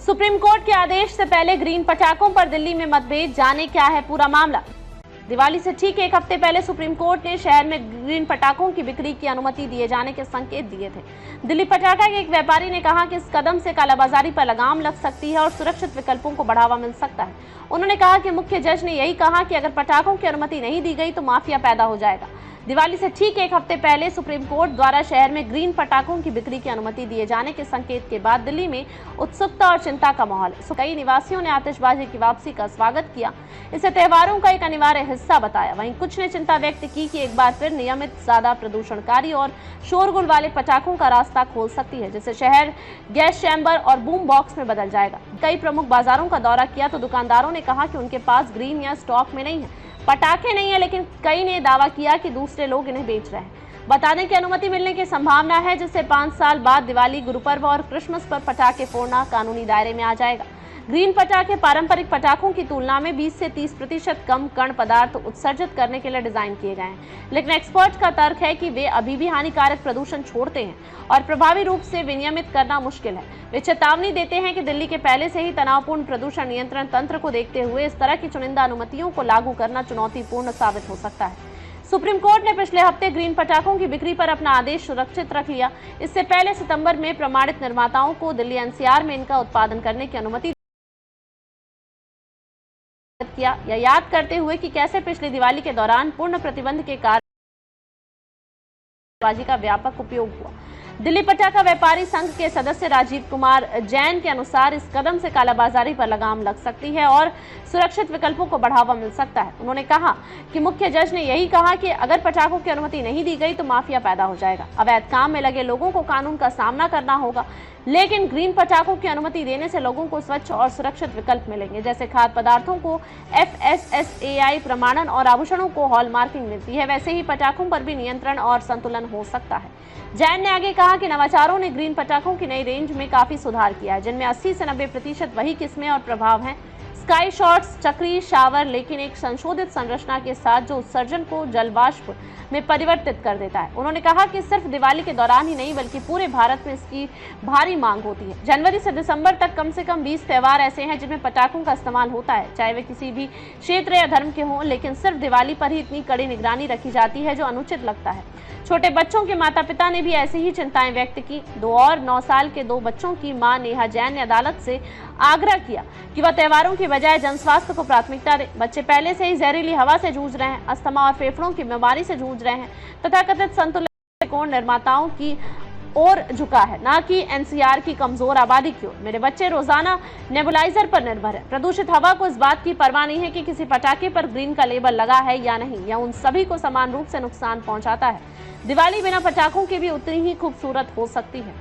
Supreme court के आदेश से पहले ग्रीन पटाखों पर दिल्ली में मतभेद, जाने क्या है पूरा मामला। दिवाली से ठीक एक हफ्ते पहले सुप्रीम कोर्ट ने शहर में ग्रीन पटाखों की बिक्री की अनुमति दिए जाने के संकेत दिए थे। दिल्ली पटाखा के एक व्यापारी ने कहा कि इस कदम से कालाबाजारी पर लगाम लग सकती है और सुरक्षित विकल्पों को बढ़ावा मिल सकता है। उन्होंने कहा कि मुख्य जज ने यही कहा कि अगर पटाखों की अनुमति नहीं दी गई तो माफिया पैदा हो जाएगा। दिवाली से ठीक एक हफ्ते पहले सुप्रीम कोर्ट द्वारा शहर में ग्रीन पटाखों की बिक्री की अनुमति दिए जाने के संकेत के बाद दिल्ली में उत्सुकता और चिंता का माहौल है। कई निवासियों ने आतिशबाजी की वापसी का स्वागत किया, इसे त्योहारों का एक अनिवार्य हिस्सा बताया। वहीं कुछ ने चिंता व्यक्त की कि एक बार फिर नियमित, ज्यादा प्रदूषणकारी और शोरगुल वाले पटाखों का रास्ता खोल सकती है, जिससे शहर गैस चैम्बर और बूम बॉक्स में बदल जाएगा। कई प्रमुख बाजारों का दौरा किया तो दुकानदारों ने कहा कि उनके पास ग्रीन या स्टॉक में नहीं है, पटाखे नहीं है, लेकिन कई ने दावा किया कि दूसरे लोग इन्हें बेच रहे हैं। बता दें कि अनुमति मिलने की संभावना है, जिससे 5 साल बाद दिवाली, गुरुपर्व और क्रिसमस पर पटाखे फोड़ना कानूनी दायरे में आ जाएगा। ग्रीन पटाखे पारंपरिक पटाखों की तुलना में 20 से 30% कम कण पदार्थ उत्सर्जित करने के लिए डिजाइन किए गए हैं, लेकिन एक्सपर्ट का तर्क है कि वे अभी भी हानिकारक प्रदूषण छोड़ते हैं और प्रभावी रूप से विनियमित करना मुश्किल है। वे चेतावनी देते हैं कि दिल्ली के पहले से ही तनावपूर्ण प्रदूषण नियंत्रण तंत्र को देखते हुए इस तरह की चुनिंदा अनुमतियों को लागू करना चुनौतीपूर्ण साबित हो सकता है। सुप्रीम कोर्ट ने पिछले हफ्ते ग्रीन पटाखों की बिक्री पर अपना आदेश सुरक्षित रख लिया। इससे पहले सितंबर में प्रमाणित निर्माताओं को दिल्ली एनसीआर में इनका उत्पादन करने की अनुमति किया, यह याद करते हुए कि कैसे पिछली दिवाली के दौरान पूर्ण प्रतिबंध के कारण बाजी का व्यापक उपयोग हुआ। दिल्ली पटाखा व्यापारी संघ के सदस्य राजीव कुमार जैन के अनुसार इस कदम से कालाबाजारी पर लगाम लग सकती है और सुरक्षित विकल्पों को बढ़ावा मिल सकता है। उन्होंने कहा कि मुख्य जज ने यही कहा कि अगर पटाखों की अनुमति नहीं दी गई तो माफिया पैदा हो जाएगा। अवैध काम में लगे लोगों को कानून का सामना करना होगा, लेकिन ग्रीन पटाखों की अनुमति देने से लोगों को स्वच्छ और सुरक्षित विकल्प मिलेंगे। जैसे खाद्य पदार्थों को FSSAI प्रमाणन और आभूषणों को हॉलमार्किंग मिलती है, वैसे ही पटाखों पर भी नियंत्रण और संतुलन हो सकता है। जैन ने आगे कहा कि नवाचारों ने ग्रीन पटाखों की नई रेंज में काफी सुधार किया है, जिनमें 80 से 90% वही किस्में और प्रभाव हैं। स्काई शॉट्स, चक्री, शावर, लेकिन एक संशोधित संरचना के साथ जो उत्सर्जन को जलवाष्प में परिवर्तित कर देता है। उन्होंने कहा कि सिर्फ दिवाली के दौरान ही नहीं बल्कि पूरे भारत में इसकी भारी मांग होती है। जनवरी से दिसंबर तक कम से कम 20 त्योहार ऐसे हैं जिनमें पटाखों का इस्तेमाल होता है, चाहे वे किसी भी क्षेत्र या धर्म के हों, लेकिन सिर्फ दिवाली पर ही इतनी कड़ी निगरानी रखी जाती है, जो अनुचित लगता है। छोटे बच्चों के माता पिता ने भी ऐसी ही चिंताएं व्यक्त की। 2 और 9 साल के 2 बच्चों की मां नेहा जैन ने अदालत से आग्रह किया कि वह त्योहारों की बजाय जन स्वास्थ्य को प्राथमिकता दे। बच्चे पहले से ही जहरीली हवा से जूझ रहे हैं, अस्थमा और फेफड़ों की बीमारी से जूझ रहे हैं। तथाकथित संतुलित दृष्टिकोण निर्माताओं की ओर झुका है, न कि एनसीआर की कमजोर आबादी की ओर। मेरे बच्चे रोजाना नेबुलाइजर पर निर्भर है। प्रदूषित हवा को इस बात की परवाह नहीं है कि किसी पटाखे पर ग्रीन का लेबल लगा है या नहीं, या उन सभी को समान रूप से नुकसान पहुंचाता है। दिवाली बिना पटाखों के भी उतनी ही खूबसूरत हो सकती है।